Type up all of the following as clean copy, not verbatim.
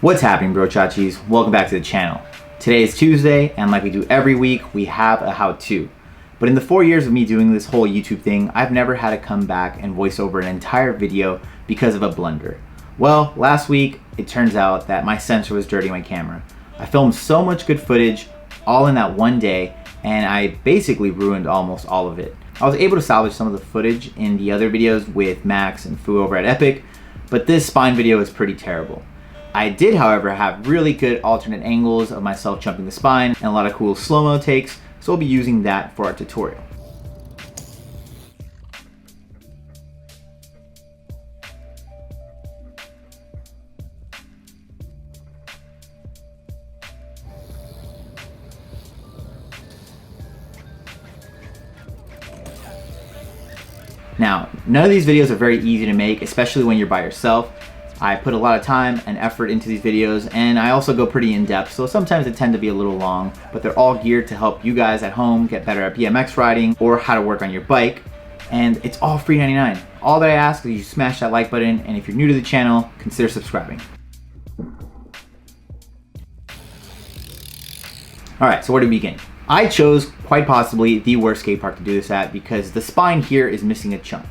What's happening, bro chachis? Welcome back to the channel. Today is Tuesday, and like we do every week, we have a how-to. But in the 4 years of me doing this whole YouTube thing, I've never had to come back and voice over an entire video because of a blunder. Well, last week, it turns out that my sensor was dirty my camera. I filmed so much good footage all in that one day, and I basically ruined almost all of it. I was able to salvage some of the footage in the other videos with Max and Fu over at Epic, but this spine video is pretty terrible. I did, however, have really good alternate angles of myself jumping the spine and a lot of cool slow-mo takes, so we'll be using that for our tutorial. Now, none of these videos are very easy to make, especially when you're by yourself. I put a lot of time and effort into these videos, and I also go pretty in depth, so sometimes they tend to be a little long, but they're all geared to help you guys at home get better at BMX riding or how to work on your bike, and it's all free 99. All that I ask is you smash that like button, and if you're new to the channel, consider subscribing. Alright, so where do we begin? I chose quite possibly the worst skate park to do this at because the spine here is missing a chunk.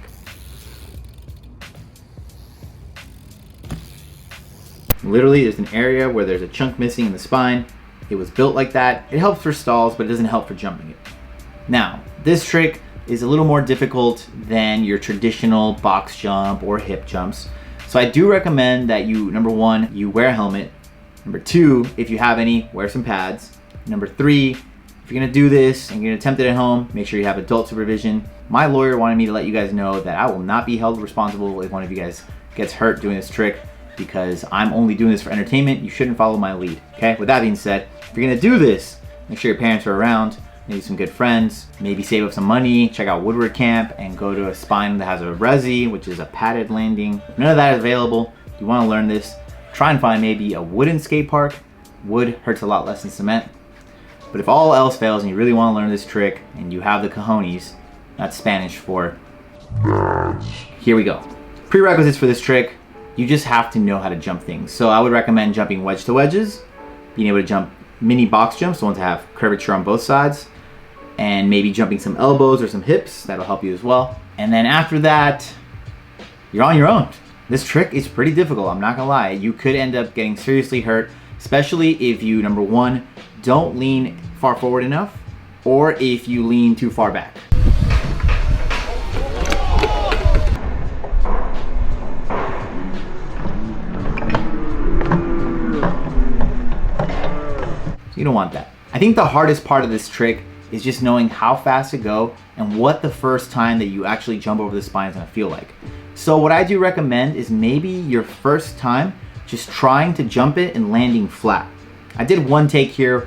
Literally, there's an area where there's a chunk missing in the spine. It was built like that. It helps for stalls, but it doesn't help for jumping it. Now, this trick is a little more difficult than your traditional box jump or hip jumps. So I do recommend that you, number one, you wear a helmet. Number two, if you have any, wear some pads. Number three, if you're gonna do this and you're gonna attempt it at home, make sure you have adult supervision. My lawyer wanted me to let you guys know that I will not be held responsible if one of you guys gets hurt doing this trick, because I'm only doing this for entertainment. You shouldn't follow my lead, okay? With that being said, if you're gonna do this, make sure your parents are around, maybe some good friends, maybe save up some money, check out Woodward Camp, and go to a spine that has a resi, which is a padded landing. If none of that is available, you wanna learn this, try and find maybe a wooden skate park. Wood hurts a lot less than cement. But if all else fails and you really wanna learn this trick, and you have the cojones, that's Spanish for here we go. Prerequisites for this trick: you just have to know how to jump things. So I would recommend jumping wedge to wedges, being able to jump mini box jumps, the ones that have curvature on both sides, and maybe jumping some elbows or some hips. That'll help you as well. And then after that, you're on your own. This trick is pretty difficult, I'm not gonna lie. You could end up getting seriously hurt, especially if you, number one, don't lean far forward enough, or if you lean too far back. You don't want that. I think the hardest part of this trick is just knowing how fast to go and what the first time that you actually jump over the spine is gonna feel like. So what I do recommend is maybe your first time just trying to jump it and landing flat. I did one take here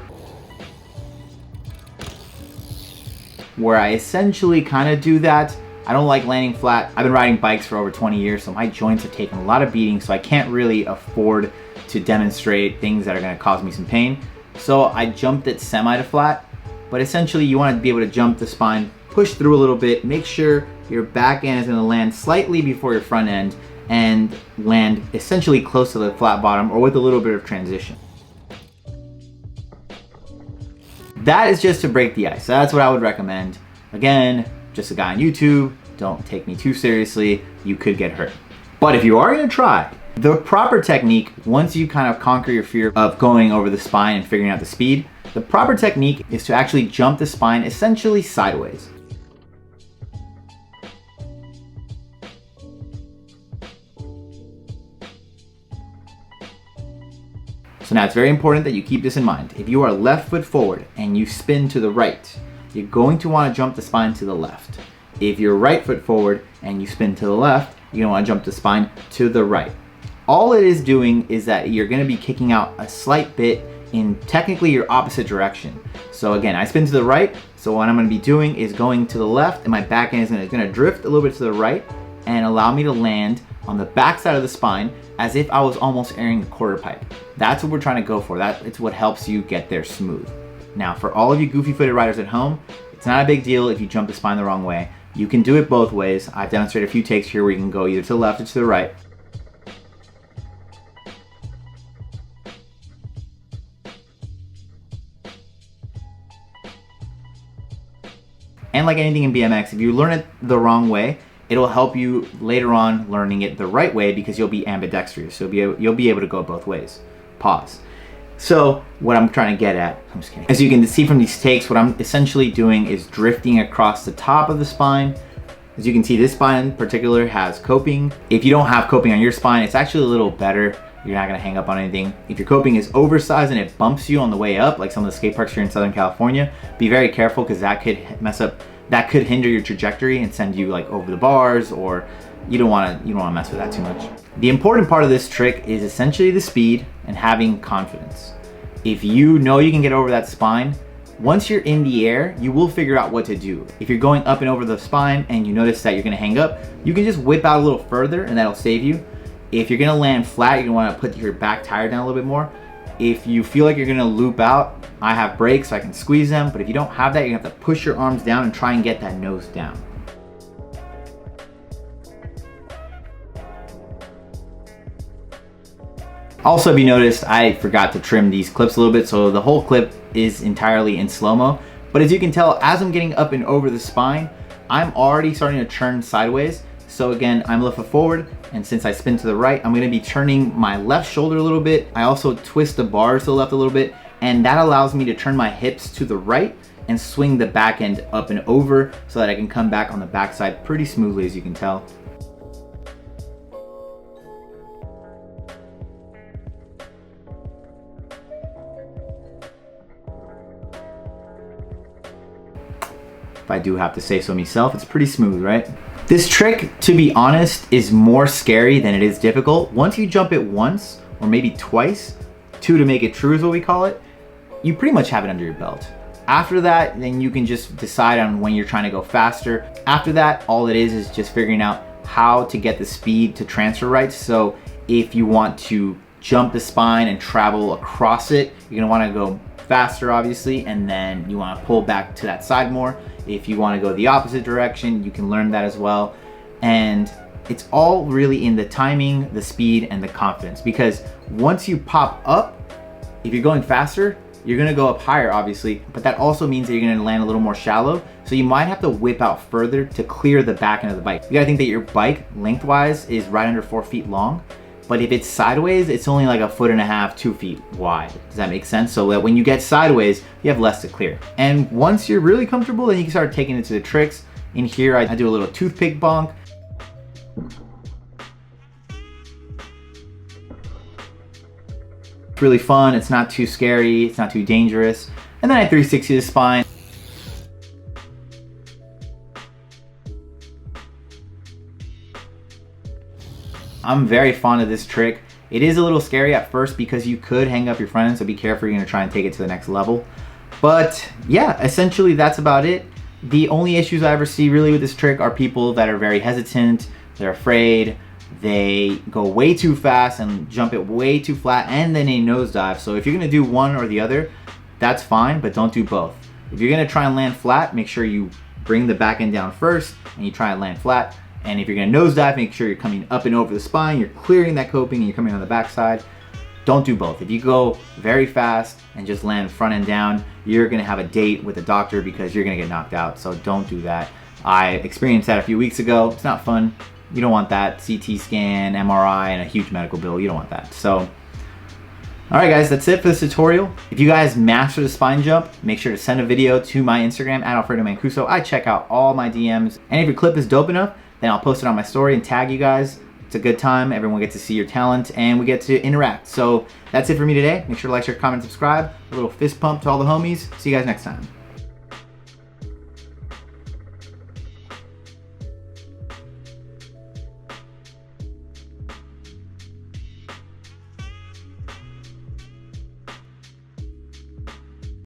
where I essentially kind of do that. I don't like landing flat. I've been riding bikes for over 20 years, so my joints have taken a lot of beating, so I can't really afford to demonstrate things that are gonna cause me some pain. So I jumped it semi to flat, but essentially you want to be able to jump the spine, push through a little bit, make sure your back end is going to land slightly before your front end, and land essentially close to the flat bottom or with a little bit of transition. That is just to break the ice. That's what I would recommend. Again, just a guy on YouTube, don't take me too seriously, you could get hurt. But if you are going to try, the proper technique, once you kind of conquer your fear of going over the spine and figuring out the speed, the proper technique is to actually jump the spine essentially sideways. So now it's very important that you keep this in mind. If you are left foot forward and you spin to the right, you're going to want to jump the spine to the left. If you're right foot forward and you spin to the left, you're going to want to jump the spine to the right. All it is doing is that you're going to be kicking out a slight bit in technically your opposite direction. So again, I spin to the right, so what I'm going to be doing is going to the left, and my back end is going to drift a little bit to the right and allow me to land on the back side of the spine as if I was almost airing a quarter pipe. That's what we're trying to go for. It's what helps you get there smooth. Now, for all of you goofy footed riders at home, it's not a big deal if you jump the spine the wrong way. You can do it both ways. I've demonstrated a few takes here where you can go either to the left or to the right. And like anything in BMX, if you learn it the wrong way, it'll help you later on learning it the right way because you'll be ambidextrous. So you'll be able to go both ways. Pause. So what I'm trying to get at, I'm just kidding. As you can see from these takes, what I'm essentially doing is drifting across the top of the spine. As you can see, this spine in particular has coping. If you don't have coping on your spine, it's actually a little better. You're not gonna hang up on anything. If your coping is oversized and it bumps you on the way up, like some of the skate parks here in Southern California, be very careful because that could that could hinder your trajectory and send you like over the bars, or you don't wanna mess with that too much. The important part of this trick is essentially the speed and having confidence. If you know you can get over that spine, once you're in the air, you will figure out what to do. If you're going up and over the spine and you notice that you're gonna hang up, you can just whip out a little further and that'll save you. If you're gonna land flat, you're gonna wanna put your back tire down a little bit more. If you feel like you're gonna loop out, I have brakes so I can squeeze them, but if you don't have that, you're gonna have to push your arms down and try and get that nose down. Also, if you noticed, I forgot to trim these clips a little bit, so the whole clip is entirely in slow-mo. But as you can tell, as I'm getting up and over the spine, I'm already starting to turn sideways. So again, I'm looking forward, and since I spin to the right, I'm gonna be turning my left shoulder a little bit. I also twist the bars to the left a little bit, and that allows me to turn my hips to the right and swing the back end up and over so that I can come back on the backside pretty smoothly, as you can tell. If I do have to say so myself, it's pretty smooth, right? This trick, to be honest, is more scary than it is difficult. Once you jump it once, or maybe twice, two to make it true is what we call it, you pretty much have it under your belt. After that, then you can just decide on when you're trying to go faster. After that, all it is just figuring out how to get the speed to transfer right. So if you want to jump the spine and travel across it, you're gonna wanna go faster, obviously, and then you wanna pull back to that side more. If you wanna go the opposite direction, you can learn that as well. And it's all really in the timing, the speed, and the confidence, because once you pop up, if you're going faster, you're gonna go up higher, obviously, but that also means that you're gonna land a little more shallow. So you might have to whip out further to clear the back end of the bike. You gotta think that your bike lengthwise is right under 4 feet long, but if it's sideways, it's only like 1.5 feet, 2 feet wide. Does that make sense? So that when you get sideways, you have less to clear. And once you're really comfortable, then you can start taking it to the tricks. In here, I do a little toothpick bonk. It's really fun, it's not too scary, it's not too dangerous. And then I 360 the spine. I'm very fond of this trick. It is a little scary at first because you could hang up your front end, so be careful, you're gonna try and take it to the next level. But yeah, essentially that's about it. The only issues I ever see really with this trick are people that are very hesitant, they're afraid, they go way too fast and jump it way too flat, and then they nosedive. So if you're gonna do one or the other, that's fine, but don't do both. If you're gonna try and land flat, make sure you bring the back end down first and you try and land flat. And if you're gonna nosedive, make sure you're coming up and over the spine, you're clearing that coping, and you're coming on the backside. Don't do both. If you go very fast and just land front end down, you're gonna have a date with a doctor because you're gonna get knocked out, so don't do that. I experienced that a few weeks ago. It's not fun. You don't want that. CT scan, MRI, and a huge medical bill. You don't want that. So, all right guys, that's it for this tutorial. If you guys master the spine jump, make sure to send a video to my Instagram at Alfredo Mancuso. I check out all my DMs, and if your clip is dope enough, then I'll post it on my story and tag you guys. It's a good time. Everyone gets to see your talent and we get to interact. So that's it for me today. Make sure to like, share, comment, subscribe. A little fist pump to all the homies. See you guys next time.